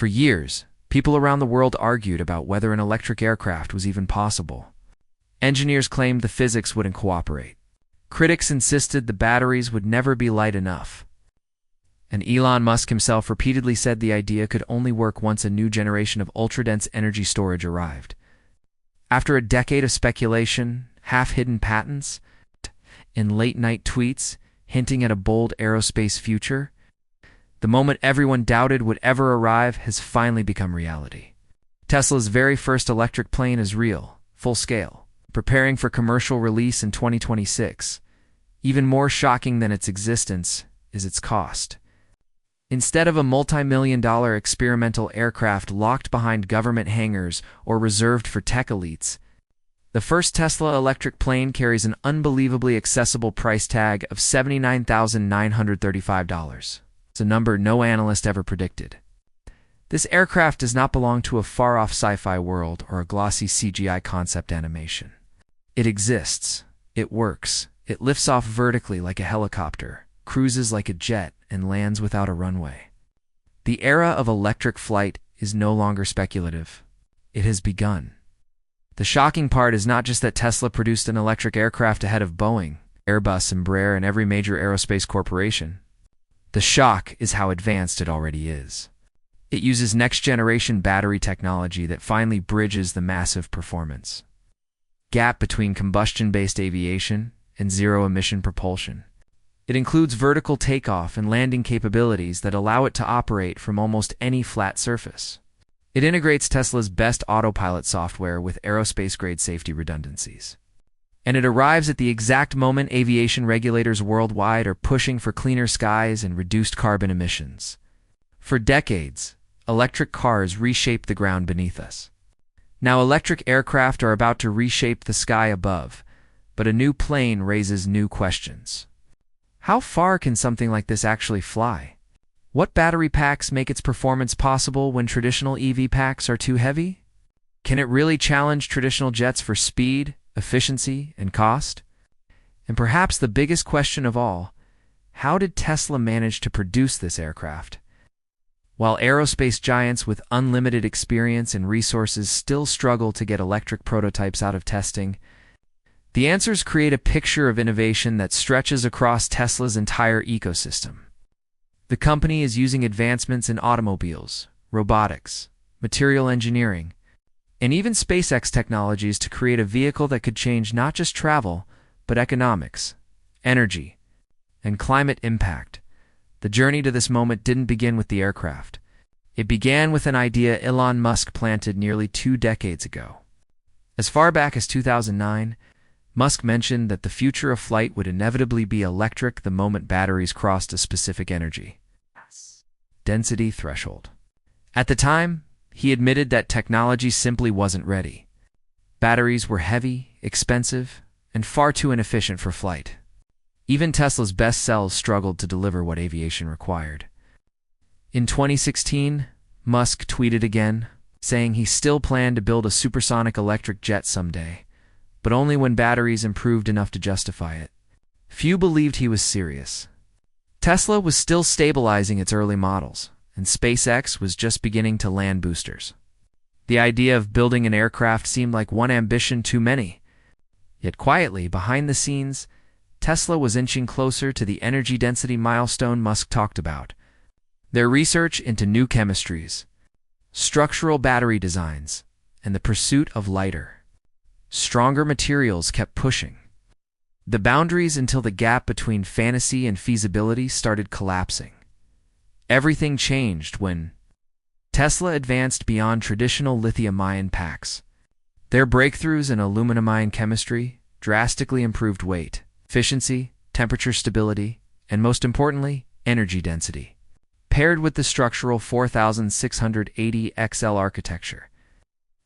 For years, people around the world argued about whether an electric aircraft was even possible. Engineers claimed the physics wouldn't cooperate. Critics insisted the batteries would never be light enough. And Elon Musk himself repeatedly said the idea could only work once a new generation of ultra-dense energy storage arrived. After a decade of speculation, half-hidden patents, and late-night tweets hinting at a bold aerospace future, the moment everyone doubted would ever arrive has finally become reality. Tesla's very first electric plane is real, full-scale, preparing for commercial release in 2026. Even more shocking than its existence is its cost. Instead of a multi-million-dollar experimental aircraft locked behind government hangars or reserved for tech elites, the first Tesla electric plane carries an unbelievably accessible price tag of $79,935. It's a number no analyst ever predicted. This aircraft does not belong to a far-off sci-fi world or a glossy CGI concept animation. It exists, it works, it lifts off vertically like a helicopter, cruises like a jet, and lands without a runway. The era of electric flight is no longer speculative. It has begun. The shocking part is not just that Tesla produced an electric aircraft ahead of Boeing, Airbus, Embraer, and every major aerospace corporation. The shock is how advanced it already is. It uses next-generation battery technology that finally bridges the massive performance gap between combustion-based aviation and zero-emission propulsion. It includes vertical takeoff and landing capabilities that allow it to operate from almost any flat surface. It integrates Tesla's best Autopilot software with aerospace-grade safety redundancies. And it arrives at the exact moment aviation regulators worldwide are pushing for cleaner skies and reduced carbon emissions. For decades, electric cars reshaped the ground beneath us. Now electric aircraft are about to reshape the sky above, but a new plane raises new questions. How far can something like this actually fly? What battery packs make its performance possible when traditional EV packs are too heavy? Can it really challenge traditional jets for speed, efficiency, and cost? And perhaps the biggest question of all, how did Tesla manage to produce this aircraft? While aerospace giants with unlimited experience and resources still struggle to get electric prototypes out of testing, the answers create a picture of innovation that stretches across Tesla's entire ecosystem. The company is using advancements in automobiles, robotics, material engineering, and even SpaceX technologies to create a vehicle that could change not just travel, but economics, energy, and climate impact. The journey to this moment didn't begin with the aircraft. It began with an idea Elon Musk planted nearly 2 decades ago. As far back as 2009, Musk mentioned that the future of flight would inevitably be electric the moment batteries crossed a specific energy density threshold. At the time, he admitted that technology simply wasn't ready. Batteries were heavy, expensive, and far too inefficient for flight. Even Tesla's best cells struggled to deliver what aviation required. In 2016, Musk tweeted again, saying he still planned to build a supersonic electric jet someday, but only when batteries improved enough to justify it. Few believed he was serious. Tesla was still stabilizing its early models, and SpaceX was just beginning to land boosters. The idea of building an aircraft seemed like one ambition too many. Yet quietly, behind the scenes, Tesla was inching closer to the energy density milestone Musk talked about. Their research into new chemistries, structural battery designs, and the pursuit of lighter, stronger materials kept pushing the boundaries until the gap between fantasy and feasibility started collapsing. Everything changed when Tesla advanced beyond traditional lithium-ion packs. Their breakthroughs in aluminum-ion chemistry drastically improved weight, efficiency, temperature stability, and most importantly, energy density. Paired with the structural 4680 XL architecture,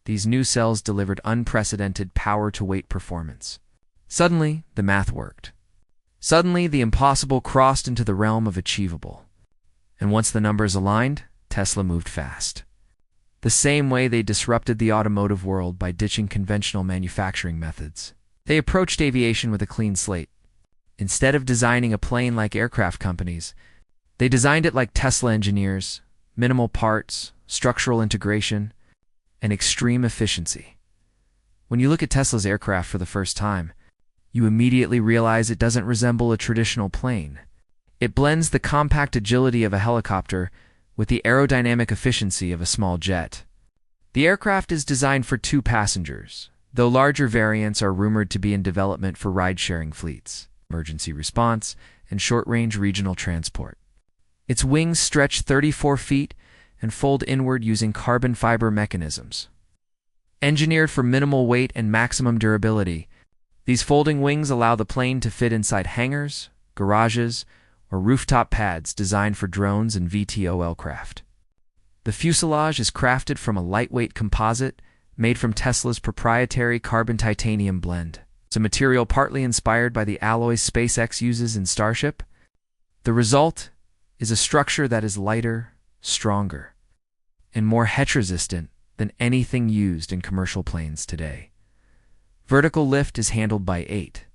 these new cells delivered unprecedented power-to-weight performance. Suddenly, the math worked. Suddenly, the impossible crossed into the realm of achievable. And once the numbers aligned, Tesla moved fast. The same way they disrupted the automotive world by ditching conventional manufacturing methods. They approached aviation with a clean slate. Instead of designing a plane like aircraft companies, they designed it like Tesla engineers, minimal parts, structural integration, and extreme efficiency. When you look at Tesla's aircraft for the first time, you immediately realize it doesn't resemble a traditional plane. It blends the compact agility of a helicopter with the aerodynamic efficiency of a small jet. The aircraft is designed for 2 passengers, though larger variants are rumored to be in development for ride-sharing fleets, emergency response, and short-range regional transport. Its wings stretch 34 feet and fold inward using carbon fiber mechanisms. Engineered for minimal weight and maximum durability, these folding wings allow the plane to fit inside hangars, garages, or rooftop pads designed for drones and VTOL craft. The fuselage is crafted from a lightweight composite made from Tesla's proprietary carbon-titanium blend. It's a material partly inspired by the alloys SpaceX uses in Starship. The result is a structure that is lighter, stronger, and more heat-resistant than anything used in commercial planes today. Vertical lift is handled by 8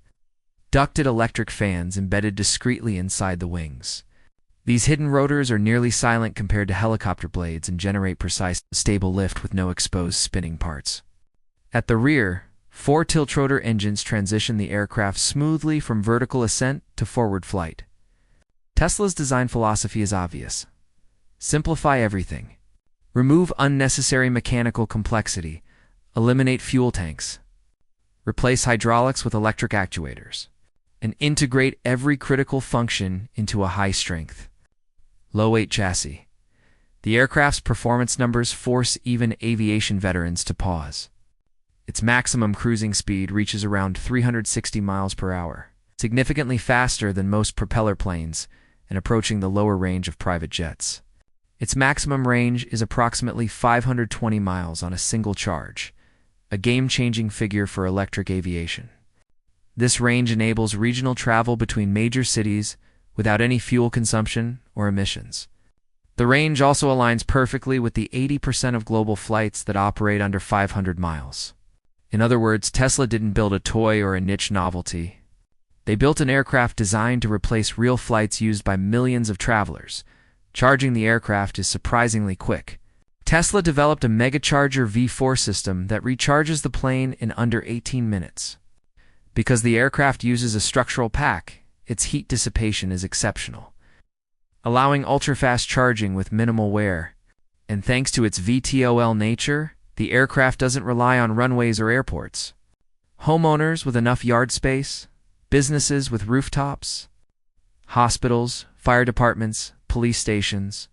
ducted electric fans embedded discreetly inside the wings. These hidden rotors are nearly silent compared to helicopter blades and generate precise, stable lift with no exposed spinning parts. At the rear, 4 tiltrotor engines transition the aircraft smoothly from vertical ascent to forward flight. Tesla's design philosophy is obvious. Simplify everything. Remove unnecessary mechanical complexity. Eliminate fuel tanks. Replace hydraulics with electric actuators. And integrate every critical function into a high-strength, low-weight chassis. The aircraft's performance numbers force even aviation veterans to pause. Its maximum cruising speed reaches around 360 miles per hour, significantly faster than most propeller planes and approaching the lower range of private jets. Its maximum range is approximately 520 miles on a single charge, a game-changing figure for electric aviation. This range enables regional travel between major cities without any fuel consumption or emissions. The range also aligns perfectly with the 80% of global flights that operate under 500 miles. In other words, Tesla didn't build a toy or a niche novelty. They built an aircraft designed to replace real flights used by millions of travelers. Charging the aircraft is surprisingly quick. Tesla developed a megacharger V4 system that recharges the plane in under 18 minutes. Because the aircraft uses a structural pack, its heat dissipation is exceptional, allowing ultra-fast charging with minimal wear. And thanks to its VTOL nature, the aircraft doesn't rely on runways or airports. Homeowners with enough yard space, businesses with rooftops, hospitals, fire departments, police stations,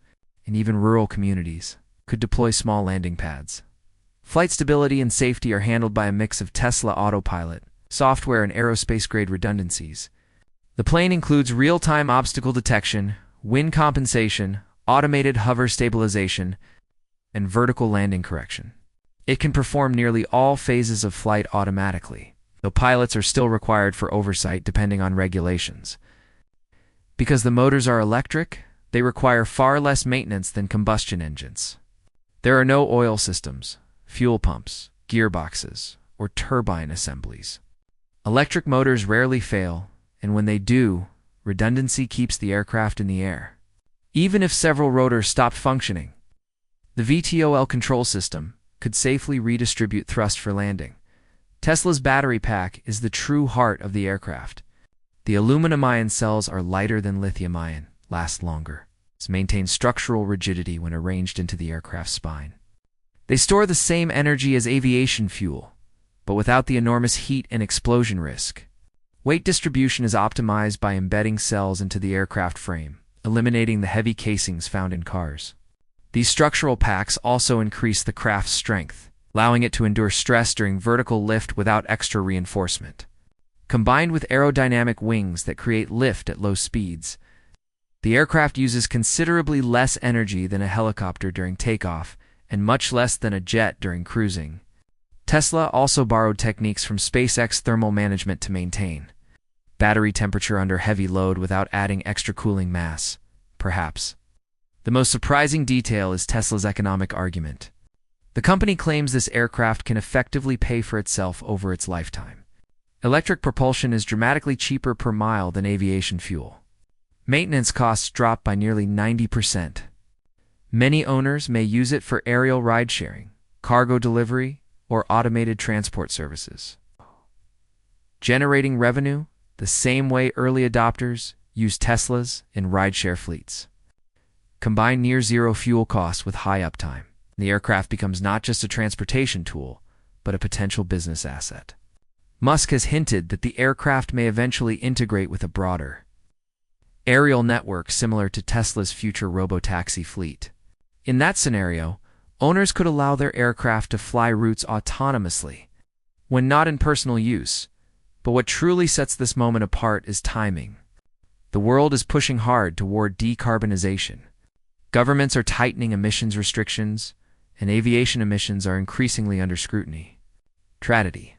and even rural communities could deploy small landing pads. Flight stability and safety are handled by a mix of Tesla Autopilot, software, and aerospace-grade redundancies. The plane includes real-time obstacle detection, wind compensation, automated hover stabilization, and vertical landing correction. It can perform nearly all phases of flight automatically, though pilots are still required for oversight depending on regulations. Because the motors are electric, they require far less maintenance than combustion engines. There are no oil systems, fuel pumps, gearboxes, or turbine assemblies. Electric motors rarely fail, and when they do, redundancy keeps the aircraft in the air. Even if several rotors stopped functioning, the VTOL control system could safely redistribute thrust for landing. Tesla's battery pack is the true heart of the aircraft. The aluminum-ion cells are lighter than lithium-ion, last longer, maintain structural rigidity when arranged into the aircraft's spine. They store the same energy as aviation fuel, but without the enormous heat and explosion risk. Weight distribution is optimized by embedding cells into the aircraft frame, eliminating the heavy casings found in cars. These structural packs also increase the craft's strength, allowing it to endure stress during vertical lift without extra reinforcement. Combined with aerodynamic wings that create lift at low speeds, the aircraft uses considerably less energy than a helicopter during takeoff and much less than a jet during cruising. Tesla also borrowed techniques from SpaceX thermal management to maintain battery temperature under heavy load without adding extra cooling mass, perhaps. The most surprising detail is Tesla's economic argument. The company claims this aircraft can effectively pay for itself over its lifetime. Electric propulsion is dramatically cheaper per mile than aviation fuel. Maintenance costs drop by nearly 90%. Many owners may use it for aerial ride-sharing, cargo delivery, or automated transport services, generating revenue the same way early adopters use Teslas in rideshare fleets. Combine near-zero fuel costs with high uptime. The aircraft becomes not just a transportation tool, but a potential business asset. Musk has hinted that the aircraft may eventually integrate with a broader aerial network similar to Tesla's future robotaxi fleet. In that scenario, owners could allow their aircraft to fly routes autonomously when not in personal use. But what truly sets this moment apart is timing. The world is pushing hard toward decarbonization. Governments are tightening emissions restrictions, and aviation emissions are increasingly under scrutiny. Tragedy.